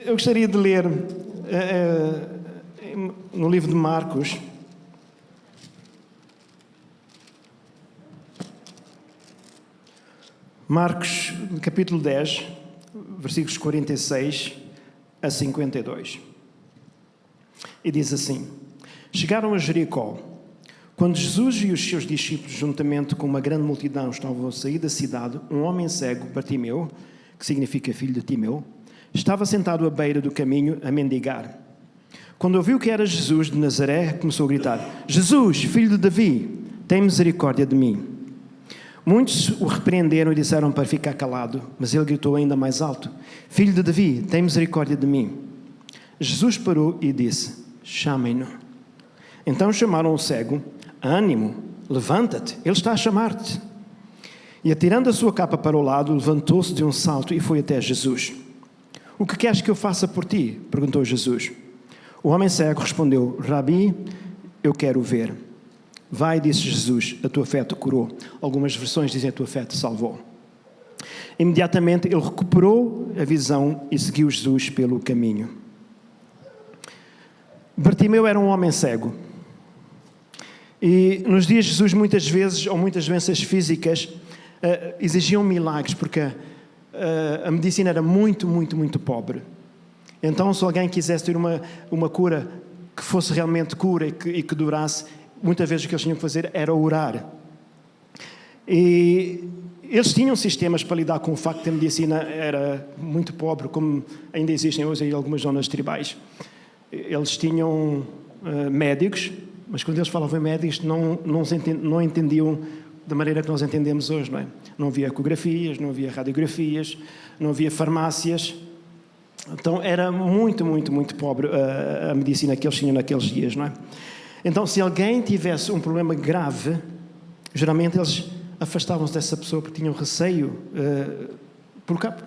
Eu gostaria de ler no livro de Marcos, capítulo 10, versículos 46 a 52. E diz assim: Chegaram a Jericó. Quando Jesus e os seus discípulos, juntamente com uma grande multidão, estavam a sair da cidade, um homem cego, Bartimeu, que significa filho de Timeu, estava sentado à beira do caminho a mendigar. Quando ouviu que era Jesus de Nazaré, começou a gritar: Jesus, filho de Davi, tem misericórdia de mim. Muitos o repreenderam e disseram para ficar calado, mas ele gritou ainda mais alto: Filho de Davi, tem misericórdia de mim. Jesus parou e disse: Chamem-no. Então chamaram o cego: Ânimo, levanta-te, ele está a chamar-te. E atirando a sua capa para o lado, levantou-se de um salto e foi até Jesus. O que queres que eu faça por ti? Perguntou Jesus. O homem cego respondeu: Rabi, eu quero ver. Vai, disse Jesus, a tua fé te curou. Algumas versões dizem: a tua fé te salvou. Imediatamente ele recuperou a visão e seguiu Jesus pelo caminho. Bartimeu era um homem cego. E nos dias de Jesus, muitas vezes, ou muitas doenças físicas, exigiam milagres, porque a medicina era muito pobre. Então, se alguém quisesse ter uma cura que fosse realmente cura e que durasse, muitas vezes o que eles tinham que fazer era orar. E eles tinham sistemas para lidar com o facto que a medicina era muito pobre, como ainda existem hoje em algumas zonas tribais. Eles tinham médicos, mas quando eles falavam em médicos não entendiam da maneira que nós entendemos hoje, não é? Não havia ecografias, não havia radiografias, não havia farmácias. Então era muito pobre a medicina que eles tinham naqueles dias, não é? Então, se alguém tivesse um problema grave, geralmente eles afastavam-se dessa pessoa porque tinham receio,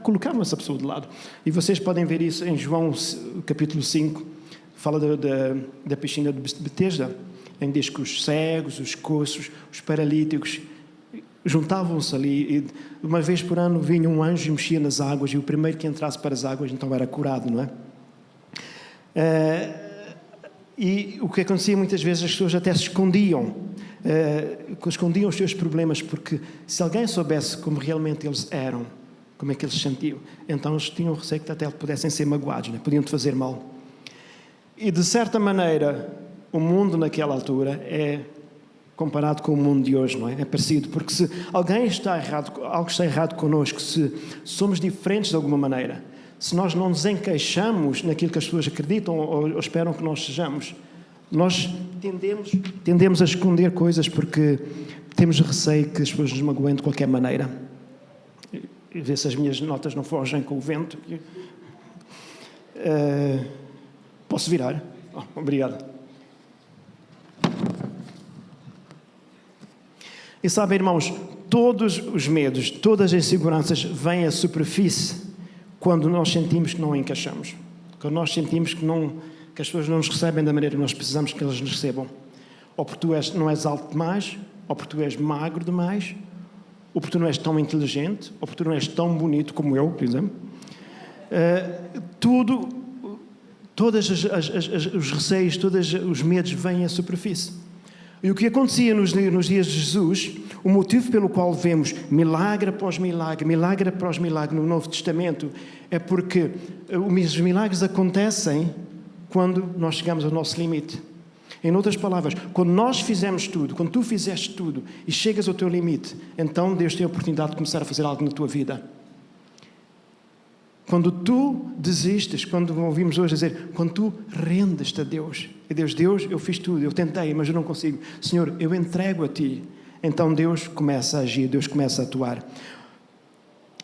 colocavam essa pessoa de lado. E vocês podem ver isso em João capítulo 5, fala da piscina de Betesda, em que diz que os cegos, os coxos, os paralíticos juntavam-se ali, e uma vez por ano vinha um anjo e mexia nas águas, e o primeiro que entrasse para as águas então era curado, não é? E o que acontecia muitas vezes, as pessoas até se escondiam os seus problemas, porque se alguém soubesse como realmente eles eram, como é que eles se sentiam, então eles tinham receio que até pudessem ser magoados, não é? Podiam-te fazer mal. E de certa maneira, o mundo naquela altura é comparado com o mundo de hoje, não é? É parecido, porque se algo está errado connosco, se somos diferentes de alguma maneira, se nós não nos encaixamos naquilo que as pessoas acreditam ou esperam que nós sejamos, nós tendemos a esconder coisas porque temos receio que as pessoas nos magoem de qualquer maneira. E ver se as minhas notas não fogem com o vento. Posso virar? Obrigado. E sabem, irmãos, todos os medos, todas as inseguranças vêm à superfície quando nós sentimos que não encaixamos. Quando nós sentimos que as pessoas não nos recebem da maneira que nós precisamos que elas nos recebam. Ou porque tu não és alto demais, ou porque tu és magro demais, ou porque tu não és tão inteligente, ou porque tu não és tão bonito como eu, por exemplo. Todos os receios, todos os medos vêm à superfície. E o que acontecia nos dias de Jesus, o motivo pelo qual vemos milagre após milagre no Novo Testamento, é porque os milagres acontecem quando nós chegamos ao nosso limite. Em outras palavras, quando nós fizemos tudo, quando tu fizeste tudo e chegas ao teu limite, então Deus tem a oportunidade de começar a fazer algo na tua vida. Quando tu desistes, quando ouvimos hoje dizer, quando tu rendes-te a Deus, e Deus, eu fiz tudo, eu tentei, mas eu não consigo. Senhor, eu entrego a Ti. Então Deus começa a agir, Deus começa a atuar.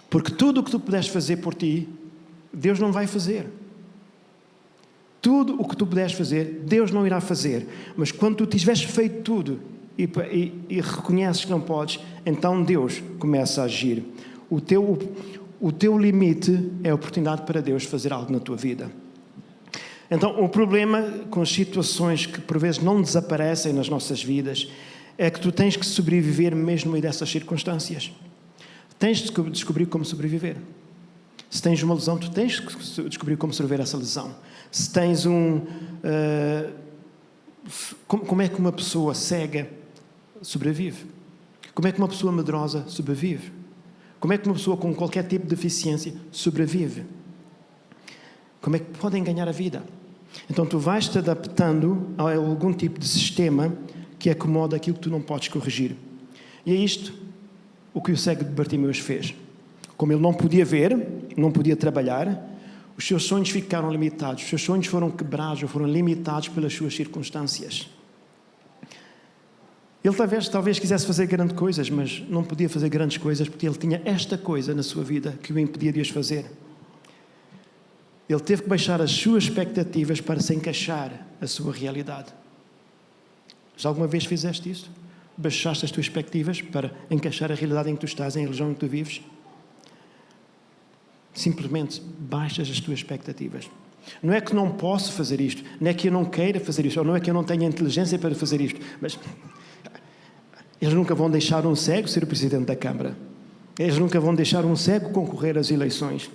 Porque tudo o que tu puderes fazer por ti, Deus não vai fazer. Tudo o que tu puderes fazer, Deus não irá fazer. Mas quando tu tiveres feito tudo e reconheces que não podes, então Deus começa a agir. O teu limite é a oportunidade para Deus fazer algo na tua vida. Então, o problema com as situações que por vezes não desaparecem nas nossas vidas é que tu tens que sobreviver mesmo no meio dessas circunstâncias. Tens de descobrir como sobreviver. Se tens uma lesão, tu tens que descobrir como resolver essa lesão. Se tens como é que uma pessoa cega sobrevive? Como é que uma pessoa medrosa sobrevive? Como é que uma pessoa com qualquer tipo de deficiência sobrevive? Como é que podem ganhar a vida? Então tu vais-te adaptando a algum tipo de sistema que acomoda aquilo que tu não podes corrigir. E é isto o que o cego de Bartimeus fez. Como ele não podia ver, não podia trabalhar, os seus sonhos ficaram limitados, os seus sonhos foram quebrados ou foram limitados pelas suas circunstâncias. Ele talvez quisesse fazer grandes coisas, mas não podia fazer grandes coisas porque ele tinha esta coisa na sua vida que o impedia de as fazer. Ele teve que baixar as suas expectativas para se encaixar a sua realidade. Já alguma vez fizeste isso? Baixaste as tuas expectativas para encaixar a realidade em que tu estás, em a religião em que tu vives? Simplesmente baixas as tuas expectativas. Não é que não posso fazer isto, não é que eu não queira fazer isto, ou não é que eu não tenha inteligência para fazer isto, mas eles nunca vão deixar um cego ser o presidente da Câmara. Eles nunca vão deixar um cego concorrer às eleições.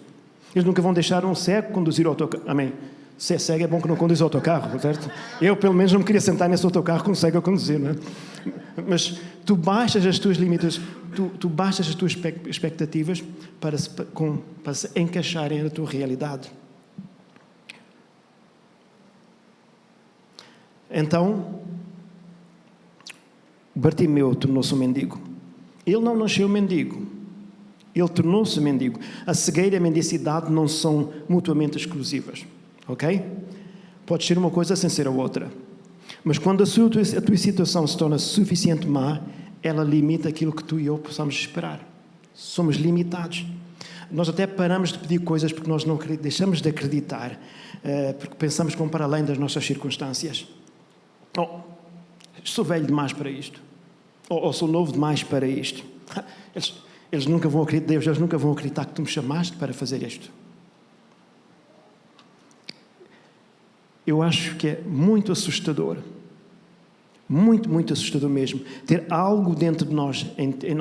Eles nunca vão deixar um cego conduzir o autocarro. Amém. Se é cego é bom que não conduza o autocarro, certo? Eu, pelo menos, não me queria sentar nesse autocarro com um cego a conduzir, não é? Mas tu baixas as tuas limites, tu baixas as tuas expectativas para se encaixarem na tua realidade. Então, Bartimeu tornou-se um mendigo. Ele não nasceu mendigo. Ele tornou-se mendigo. A cegueira e a mendicidade não são mutuamente exclusivas. Ok? Pode ser uma coisa sem ser a outra. Mas quando a tua situação se torna suficiente má, ela limita aquilo que tu e eu possamos esperar. Somos limitados. Nós até paramos de pedir coisas porque nós não deixamos de acreditar, porque pensamos que vão para além das nossas circunstâncias. Sou velho demais para isto. Ou sou novo demais para isto. Eles nunca vão acreditar, Deus, eles nunca vão acreditar que tu me chamaste para fazer isto. Eu acho que é muito assustador, muito assustador mesmo, ter algo dentro de nós, em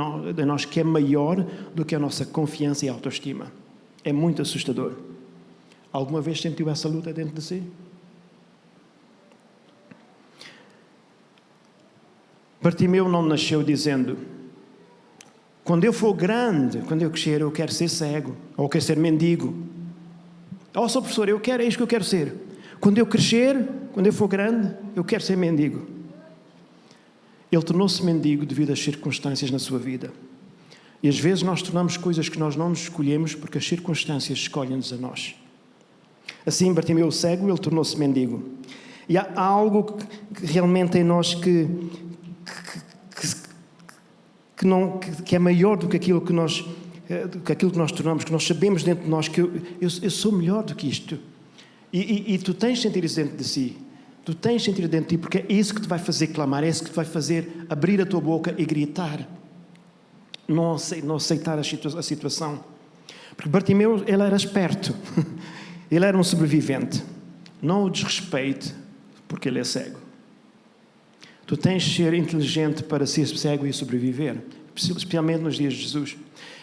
nós que é maior do que a nossa confiança e autoestima. É muito assustador. Alguma vez sentiu essa luta dentro de si? Bartimeu não nasceu dizendo: quando eu for grande, quando eu crescer, eu quero ser cego, ou quero ser mendigo. Sou professor, é isto que eu quero ser. Quando eu crescer, quando eu for grande, eu quero ser mendigo. Ele tornou-se mendigo devido às circunstâncias na sua vida. E às vezes nós tornamos coisas que nós não nos escolhemos porque as circunstâncias escolhem-nos a nós. Assim, Bartimeu cego, ele tornou-se mendigo. E há algo que realmente em nós que é maior do que aquilo que nós tornamos, que nós sabemos dentro de nós que eu sou melhor do que isto. E tu tens de sentir isso dentro de si. Tu tens de sentir dentro de ti, porque é isso que te vai fazer clamar, é isso que te vai fazer abrir a tua boca e gritar. Não aceitar a situação. Porque Bartimeu, ele era esperto. Ele era um sobrevivente. Não o desrespeite porque ele é cego. Tu tens de ser inteligente para ser cego e sobreviver, especialmente nos dias de Jesus.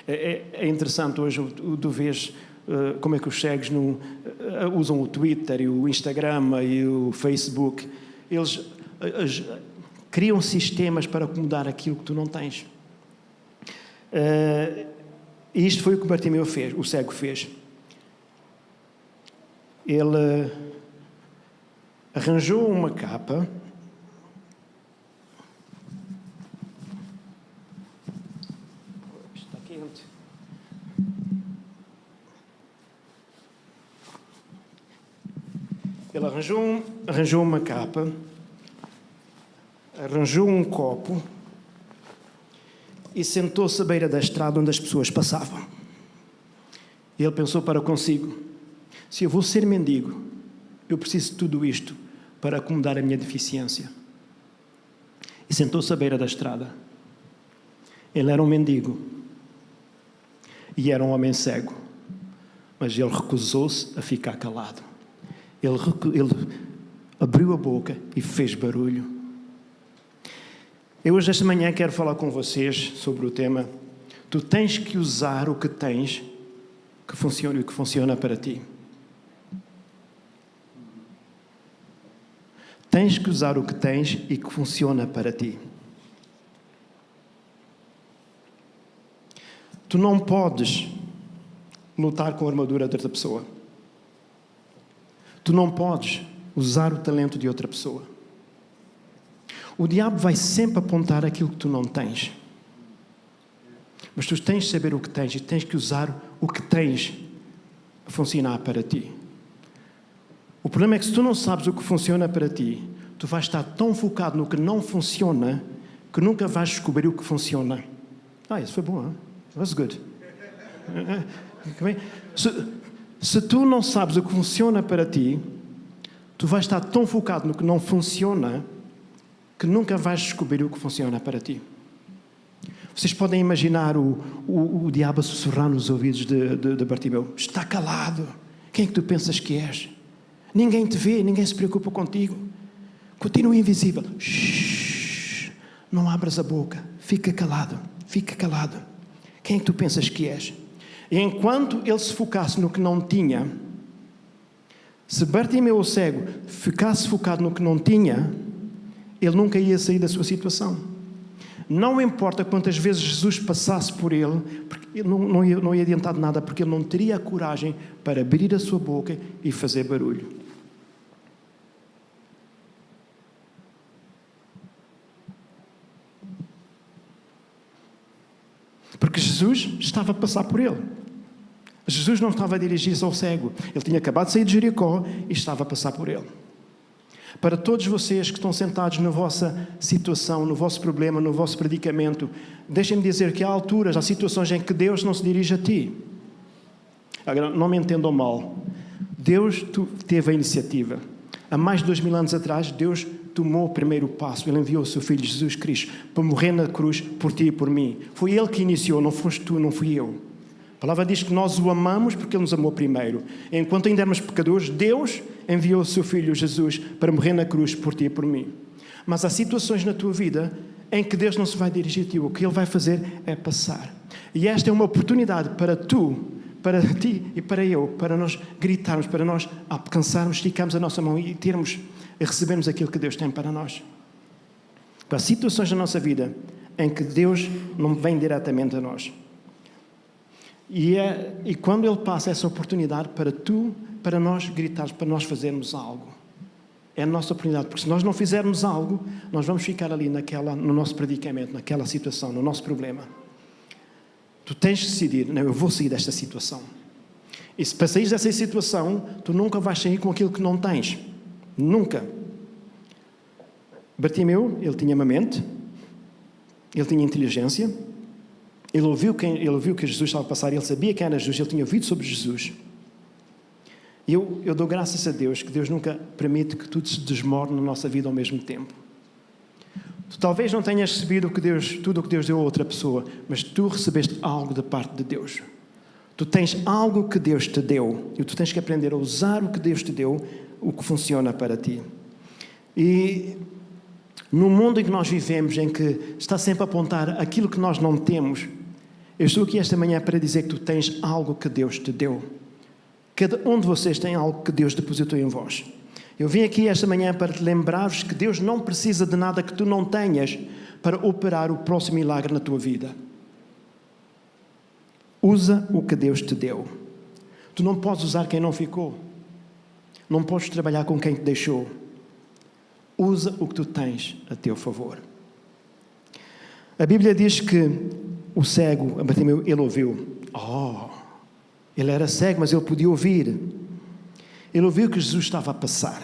É interessante hoje, tu vês como é que os cegos usam o Twitter e o Instagram e o Facebook. Eles criam sistemas para acomodar aquilo que tu não tens. E isto foi o que Bartimeu fez, o cego fez. Ele arranjou uma capa. Está quente. Ele arranjou uma capa, arranjou um copo e sentou-se à beira da estrada onde as pessoas passavam. E ele pensou para consigo: se eu vou ser mendigo, eu preciso de tudo isto para acomodar a minha deficiência. E sentou-se à beira da estrada. Ele era um mendigo e era um homem cego, mas ele recusou-se a ficar calado. Ele abriu a boca e fez barulho. Eu hoje, esta manhã, quero falar com vocês sobre o tema: tu tens que usar o que tens que funciona e o que funciona para ti. Tens que usar o que tens e que funciona para ti. Tu não podes lutar com a armadura de outra pessoa. Tu não podes usar o talento de outra pessoa. O diabo vai sempre apontar aquilo que tu não tens. Mas tu tens de saber o que tens e tens que usar o que tens a funcionar para ti. O problema é que se tu não sabes o que funciona para ti, tu vais estar tão focado no que não funciona que nunca vais descobrir o que funciona. Isso foi bom, hein? That's good. Se tu não sabes o que funciona para ti, tu vais estar tão focado no que não funciona que nunca vais descobrir o que funciona para ti. Vocês podem imaginar o diabo a sussurrar nos ouvidos de Bartimeu: está calado, quem é que tu pensas que és? Ninguém te vê, ninguém se preocupa contigo. Continua invisível. Shhh, não abras a boca, fica calado, fica calado. Quem é que tu pensas que és? E enquanto ele se focasse no que não tinha, se Bartimeu o cego ficasse focado no que não tinha, ele nunca ia sair da sua situação. Não importa quantas vezes Jesus passasse por ele, porque ele não ia adiantar de nada, porque ele não teria a coragem para abrir a sua boca e fazer barulho. Porque Jesus estava a passar por ele. Jesus não estava a dirigir-se ao cego. Ele tinha acabado de sair de Jericó e estava a passar por ele. Para todos vocês que estão sentados na vossa situação, no vosso problema, no vosso predicamento, deixem-me dizer que há alturas, há situações em que Deus não se dirige a ti. Agora, não me entendam mal. Deus teve a iniciativa. Há mais de 2000 anos atrás, Deus tomou o primeiro passo. Ele enviou o seu Filho Jesus Cristo para morrer na cruz por ti e por mim. Foi Ele que iniciou, não foste tu, não fui eu. A palavra diz que nós o amamos porque Ele nos amou primeiro. Enquanto ainda éramos pecadores, Deus enviou o seu Filho Jesus para morrer na cruz por ti e por mim. Mas há situações na tua vida em que Deus não se vai dirigir a ti. O que Ele vai fazer é passar. E esta é uma oportunidade para ti e para eu, para nós gritarmos, para nós alcançarmos, esticarmos a nossa mão e recebermos aquilo que Deus tem para nós. Há situações na nossa vida em que Deus não vem diretamente a nós. E quando Ele passa essa oportunidade para nós gritarmos, para nós fazermos algo. É a nossa oportunidade, porque se nós não fizermos algo, nós vamos ficar ali no nosso predicamento, naquela situação, no nosso problema. Tu tens de decidir: não, eu vou sair desta situação. E se para sair dessa situação, tu nunca vais sair com aquilo que não tens. Nunca. Bartimeu, ele tinha uma mente, ele tinha inteligência, ele ouviu que Jesus estava a passar, ele sabia quem era Jesus, ele tinha ouvido sobre Jesus. E eu dou graças a Deus que Deus nunca permite que tudo se desmorne na nossa vida ao mesmo tempo. Tu talvez não tenhas recebido tudo o que Deus deu a outra pessoa, mas tu recebeste algo da parte de Deus. Tu tens algo que Deus te deu e tu tens que aprender a usar o que Deus te deu, o que funciona para ti. E no mundo em que nós vivemos, em que está sempre a apontar aquilo que nós não temos, eu estou aqui esta manhã para dizer que tu tens algo que Deus te deu. Cada um de vocês tem algo que Deus depositou em vós. Eu vim aqui esta manhã para te lembrar-vos que Deus não precisa de nada que tu não tenhas para operar o próximo milagre na tua vida. Usa o que Deus te deu. Tu não podes usar quem não ficou. Não podes trabalhar com quem te deixou. Usa o que tu tens a teu favor. A Bíblia diz que o cego, Bartimeu, ele ouviu. Ele era cego, mas ele podia ouvir. Ele ouviu que Jesus estava a passar.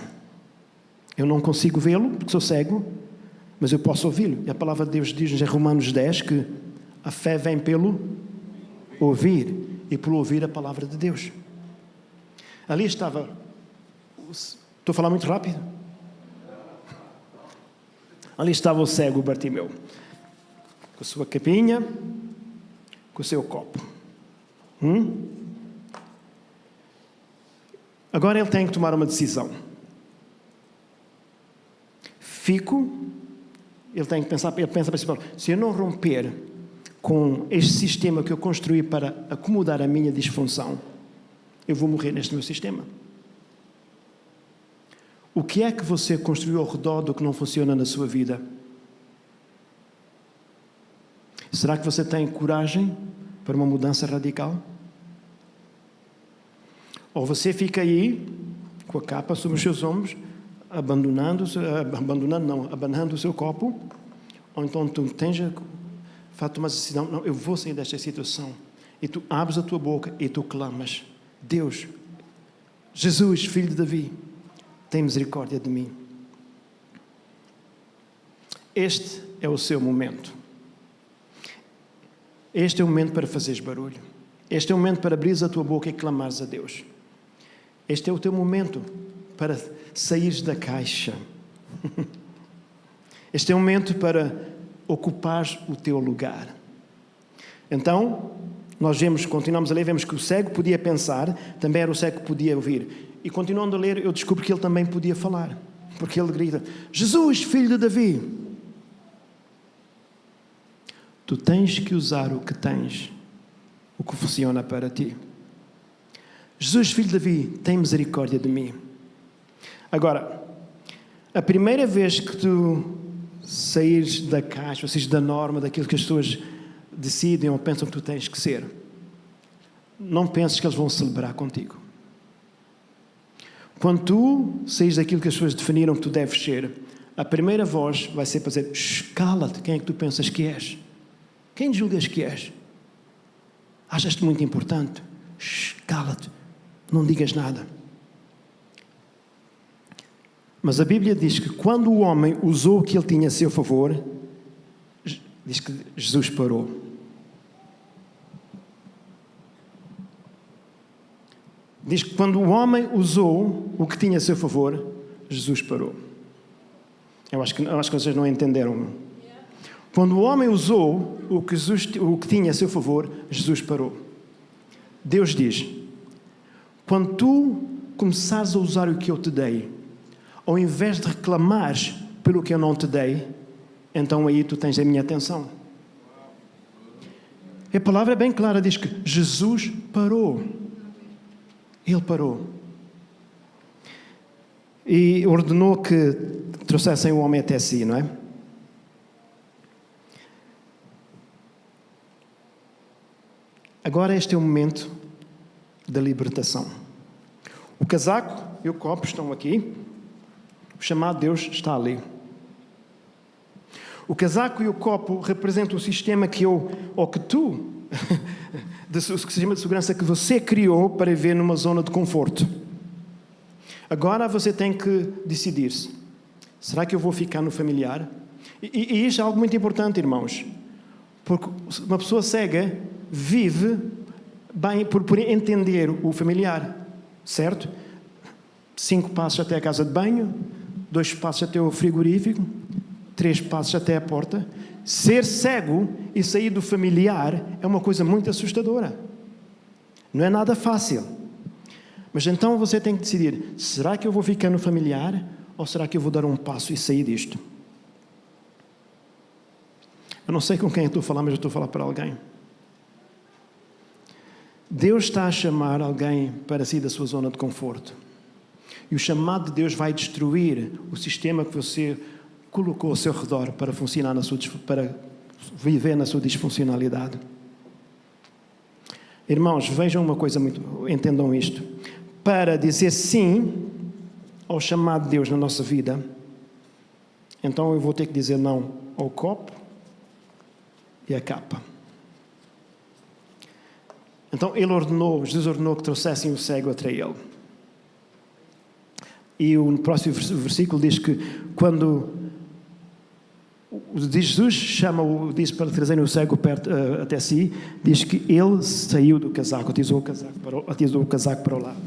Eu não consigo vê-lo, porque sou cego, mas eu posso ouvi-lo. E a palavra de Deus diz em Romanos 10 que a fé vem pelo ouvir, e pelo ouvir a palavra de Deus. Ali estava... Estou a falar muito rápido? Ali estava o cego Bartimeu, com a sua capinha, com o seu copo. Agora ele tem que tomar uma decisão. Ele tem que pensar, ele pensa para si: se eu não romper com este sistema que eu construí para acomodar a minha disfunção, eu vou morrer neste meu sistema. O que é que você construiu ao redor do que não funciona na sua vida? Será que você tem coragem para uma mudança radical? Ou você fica aí, com a capa sobre os seus ombros, abanando o seu copo, ou então tu tens uma decisão, não, eu vou sair desta situação. E tu abres a tua boca e tu clamas, Deus, Jesus, filho de Davi, tem misericórdia de mim. Este é o seu momento. Este é o momento para fazeres barulho. Este é o momento para abrires a tua boca e clamares a Deus. Este é o teu momento para saíres da caixa. Este é o momento para ocupares o teu lugar. Então, continuamos a ler, vemos que o cego podia pensar, também era o cego que podia ouvir. E continuando a ler, eu descubro que ele também podia falar. Porque ele grita, Jesus, filho de Davi. Tu tens que usar o que tens, o que funciona para ti. Jesus, filho de Davi, tem misericórdia de mim. Agora, a primeira vez que tu saíres da caixa, ou saíres da norma, daquilo que as pessoas decidem ou pensam que tu tens que ser, não penses que eles vão celebrar contigo. Quando tu saís daquilo que as pessoas definiram que tu deves ser, a primeira voz vai ser para dizer, cala-te, quem é que tu pensas que és? Quem julgas que és? Achas-te muito importante? Cala-te, não digas nada. Mas a Bíblia diz que quando o homem usou o que ele tinha a seu favor, diz que Jesus parou. Diz que quando o homem usou o que tinha a seu favor, Jesus parou. Eu acho que vocês não entenderam. Quando o homem usou o que tinha a seu favor, Jesus parou. Deus diz, quando tu começares a usar o que eu te dei, ao invés de reclamares pelo que eu não te dei, então aí tu tens a minha atenção. A palavra é bem clara, diz que Jesus parou. Ele parou. E ordenou que trouxessem o homem até si, não é? Agora este é o momento da libertação. O casaco e o copo estão aqui. O chamado Deus está ali. O casaco e o copo representam o sistema que sistema de segurança que você criou para viver numa zona de conforto. Agora você tem que decidir-se. Será que eu vou ficar no familiar? E isto é algo muito importante, irmãos. Porque uma pessoa cega vive bem por entender o familiar. Certo? 5 passos até a casa de banho, 2 passos até o frigorífico, 3 passos até a porta. Ser cego e sair do familiar é uma coisa muito assustadora. Não é nada fácil. Mas então você tem que decidir, será que eu vou ficar no familiar ou será que eu vou dar um passo e sair disto? Eu não sei com quem eu estou a falar, mas eu estou a falar para alguém. Deus está a chamar alguém para sair da sua zona de conforto. E o chamado de Deus vai destruir o sistema que você colocou ao seu redor para funcionar para viver na sua disfuncionalidade. Irmãos, vejam uma coisa entendam isto. Para dizer sim ao chamado de Deus na nossa vida, então eu vou ter que dizer não ao copo e à capa. Então Jesus ordenou que trouxessem o cego até ele. E o próximo versículo diz que quando Jesus diz para trazerem o cego até si, diz que ele saiu do casaco, atizou o casaco para o lado.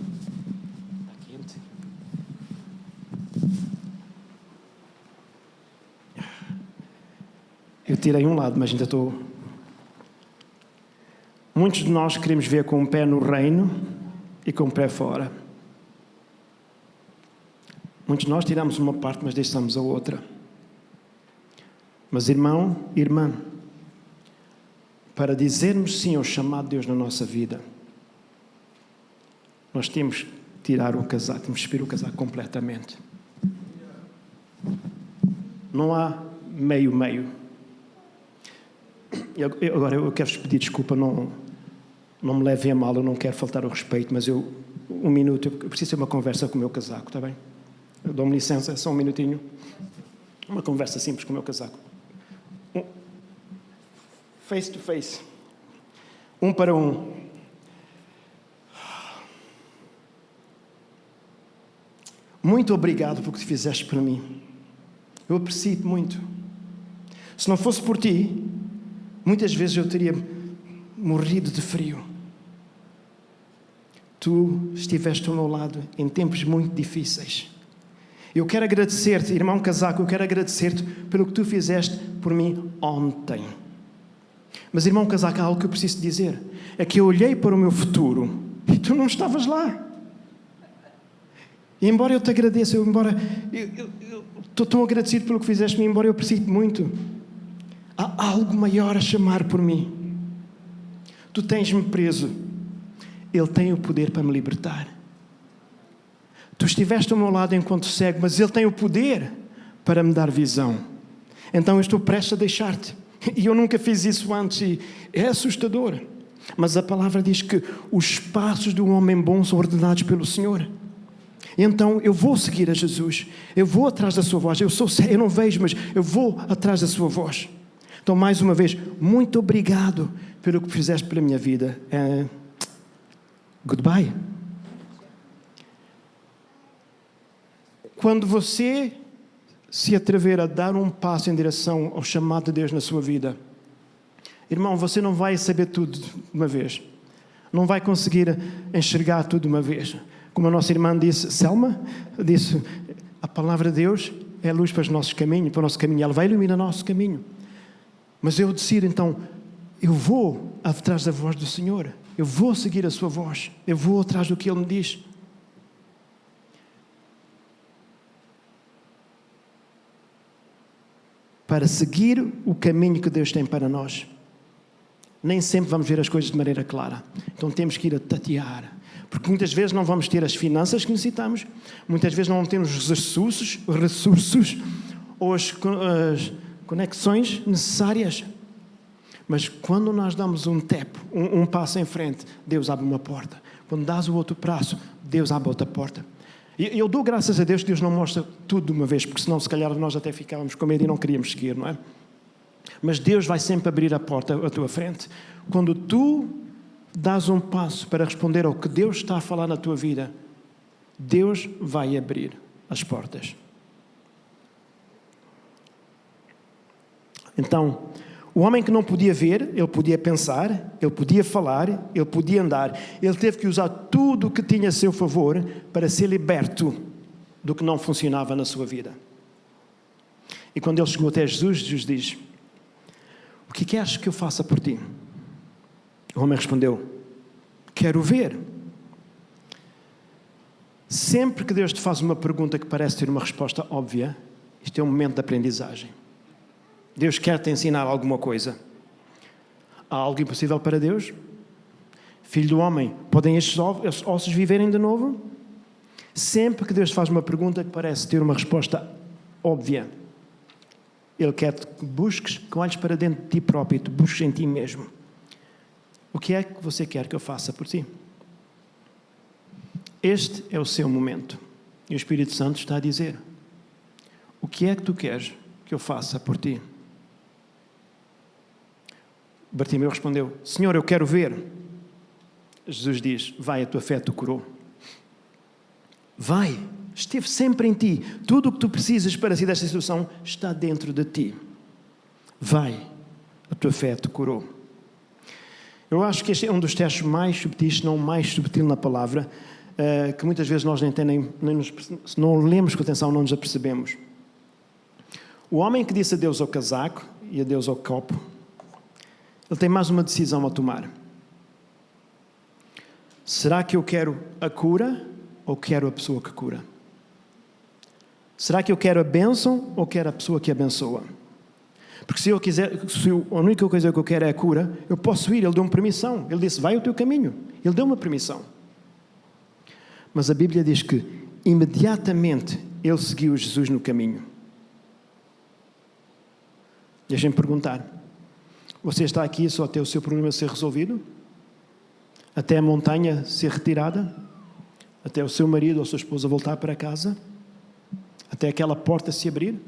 Eu tirei um lado, mas ainda estou... Muitos de nós queremos ver com um pé no reino e com um pé fora. Muitos de nós tiramos uma parte, mas deixamos a outra. Mas irmão, irmã, para dizermos sim ao chamado de Deus na nossa vida, nós temos que tirar o casaco, temos que despir o casaco completamente. Não há meio-meio. Agora, eu quero-vos pedir desculpa, não me levem a mal, eu não quero faltar ao respeito, mas um minuto, eu preciso ter uma conversa com o meu casaco, está bem? Eu dou-me licença, só um minutinho. Uma conversa simples com o meu casaco. Face to face. Um para um. Muito obrigado por que tu fizeste para mim. Eu aprecio-te muito. Se não fosse por ti, muitas vezes eu teria morrido de frio. Tu estiveste ao meu lado em tempos muito difíceis. Eu quero agradecer-te, irmão casaco, eu quero agradecer-te pelo que tu fizeste por mim ontem. Mas, irmão casaco, há algo que eu preciso te dizer. É que eu olhei para o meu futuro e tu não estavas lá. E embora eu te agradeça, eu estou tão agradecido pelo que fizeste por mim, embora eu aprecie-te muito, há algo maior a chamar por mim. Tu tens-me preso. Ele tem o poder para me libertar. Tu estiveste ao meu lado enquanto cego, mas Ele tem o poder para me dar visão. Então eu estou prestes a deixar-te. E eu nunca fiz isso antes e é assustador. Mas a palavra diz que os passos de um homem bom são ordenados pelo Senhor. Então eu vou seguir a Jesus. Eu vou atrás da sua voz. Eu não vejo, mas eu vou atrás da sua voz. Então, mais uma vez, muito obrigado pelo que fizeste pela minha vida. Goodbye. Quando você se atrever a dar um passo em direção ao chamado de Deus na sua vida, irmão, você não vai saber tudo de uma vez. Não vai conseguir enxergar tudo de uma vez. Como a nossa irmã disse, Selma, disse, a palavra de Deus é a luz para os nossos caminhos, para o nosso caminho. Ela vai iluminar o nosso caminho. Mas eu decido, então, eu vou atrás da voz do Senhor. Eu vou seguir a sua voz. Eu vou atrás do que Ele me diz. Para seguir o caminho que Deus tem para nós. Nem sempre vamos ver as coisas de maneira clara. Então temos que ir a tatear. Porque muitas vezes não vamos ter as finanças que necessitamos. Muitas vezes não vamos ter os recursos ou as conexões necessárias. Mas quando nós damos um passo em frente, Deus abre uma porta. Quando dás o outro passo, Deus abre outra porta. E eu dou graças a Deus que Deus não mostra tudo de uma vez, porque senão se calhar nós até ficávamos com medo e não queríamos seguir, não é? Mas Deus vai sempre abrir a porta à tua frente. Quando tu dás um passo para responder ao que Deus está a falar na tua vida, Deus vai abrir as portas. Então, o homem que não podia ver, ele podia pensar, ele podia falar, ele podia andar. Ele teve que usar tudo o que tinha a seu favor para ser liberto do que não funcionava na sua vida. E quando ele chegou até Jesus, Jesus diz, o que queres que eu faça por ti? O homem respondeu, quero ver. Sempre que Deus te faz uma pergunta que parece ter uma resposta óbvia, isto é um momento de aprendizagem. Deus quer te ensinar alguma coisa. Há algo impossível para Deus? Filho do homem, podem estes ossos viverem de novo? Sempre que Deus te faz uma pergunta que parece ter uma resposta óbvia, Ele quer que busques, que olhes para dentro de ti próprio e te busques em ti mesmo. O que é que você quer que eu faça por ti? Este é o seu momento. E o Espírito Santo está a dizer, o que é que tu queres que eu faça por ti? Bartimeu respondeu, Senhor, eu quero ver. Jesus diz, vai, a tua fé te curou. Vai, esteve sempre em ti. Tudo o que tu precisas para sair desta situação está dentro de ti. Vai, a tua fé te curou. Eu acho que este é um dos testes mais subtis, se não mais subtil na palavra, que muitas vezes nós se não lemos com atenção, não nos apercebemos. O homem que disse adeus ao casaco e adeus ao copo, ele tem mais uma decisão a tomar. Será que eu quero a cura ou quero a pessoa que cura? Será que eu quero a bênção ou quero a pessoa que abençoa? Porque se a única coisa que eu quero é a cura, eu posso ir, Ele deu-me permissão. Ele disse, vai o teu caminho. Ele deu-me a permissão. Mas a Bíblia diz que imediatamente ele seguiu Jesus no caminho. Deixem-me perguntar, você está aqui só até o seu problema ser resolvido? Até a montanha ser retirada? Até o seu marido ou a sua esposa voltar para casa? Até aquela porta se abrir?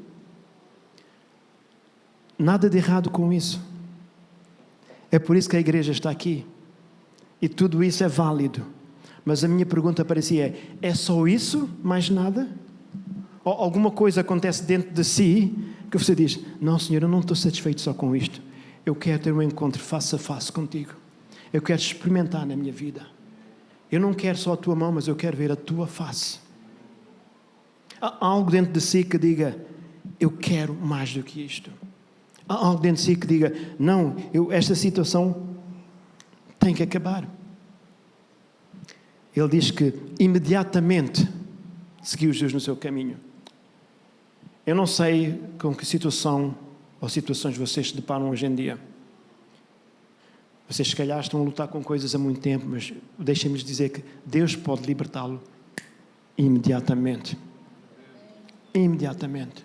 Nada de errado com isso. É por isso que a igreja está aqui. E tudo isso é válido. Mas a minha pergunta para si é só isso? Mais nada? Ou alguma coisa acontece dentro de si que você diz, não, Senhor, eu não estou satisfeito só com isto. Eu quero ter um encontro face a face contigo. Eu quero experimentar na minha vida. Eu não quero só a tua mão, mas eu quero ver a tua face. Há algo dentro de si que diga, eu quero mais do que isto. Há algo dentro de si que diga, não, esta situação tem que acabar. Ele diz que imediatamente seguiu Jesus no seu caminho. Eu não sei com que situação ou situações vocês se deparam hoje em dia. Vocês se calhar estão a lutar com coisas há muito tempo, mas deixem-me dizer que Deus pode libertá-lo imediatamente. Imediatamente.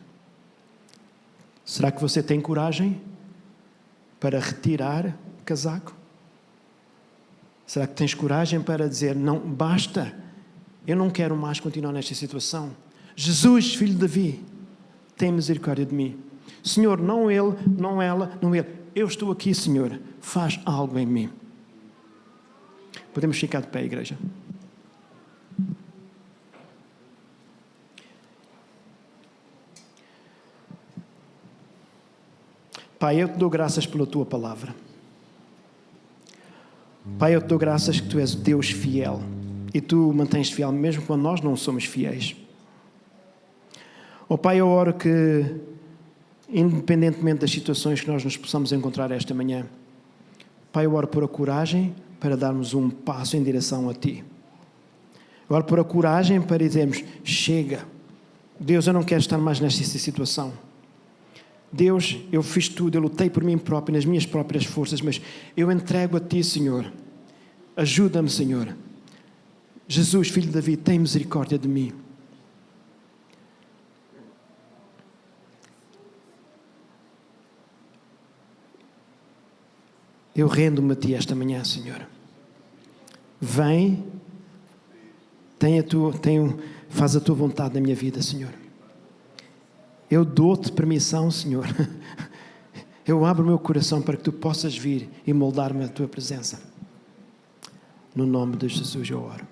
Será que você tem coragem para retirar o casaco? Será que tens coragem para dizer, não, basta, eu não quero mais continuar nesta situação. Jesus, filho de Davi, tem misericórdia de mim. Senhor, não ele, não ela, não ele. Eu estou aqui, Senhor, faz algo em mim. Podemos ficar de pé, igreja. Pai, eu te dou graças pela tua palavra. Pai, eu te dou graças que tu és Deus fiel e tu mantens fiel mesmo quando nós não somos fiéis. Oh Pai, eu oro que, independentemente das situações que nós nos possamos encontrar esta manhã, Pai, eu oro por a coragem para darmos um passo em direção a Ti. Eu oro por a coragem para dizermos, chega, Deus, eu não quero estar mais nesta situação. Deus, eu fiz tudo, eu lutei por mim próprio, nas minhas próprias forças, mas eu entrego a Ti, Senhor. Ajuda-me, Senhor. Jesus, filho de Davi, tem misericórdia de mim. Eu rendo-me a Ti esta manhã, Senhor. Vem, faz a Tua vontade na minha vida, Senhor. Eu dou-te permissão, Senhor. Eu abro o meu coração para que Tu possas vir e moldar-me a Tua presença. No nome de Jesus eu oro.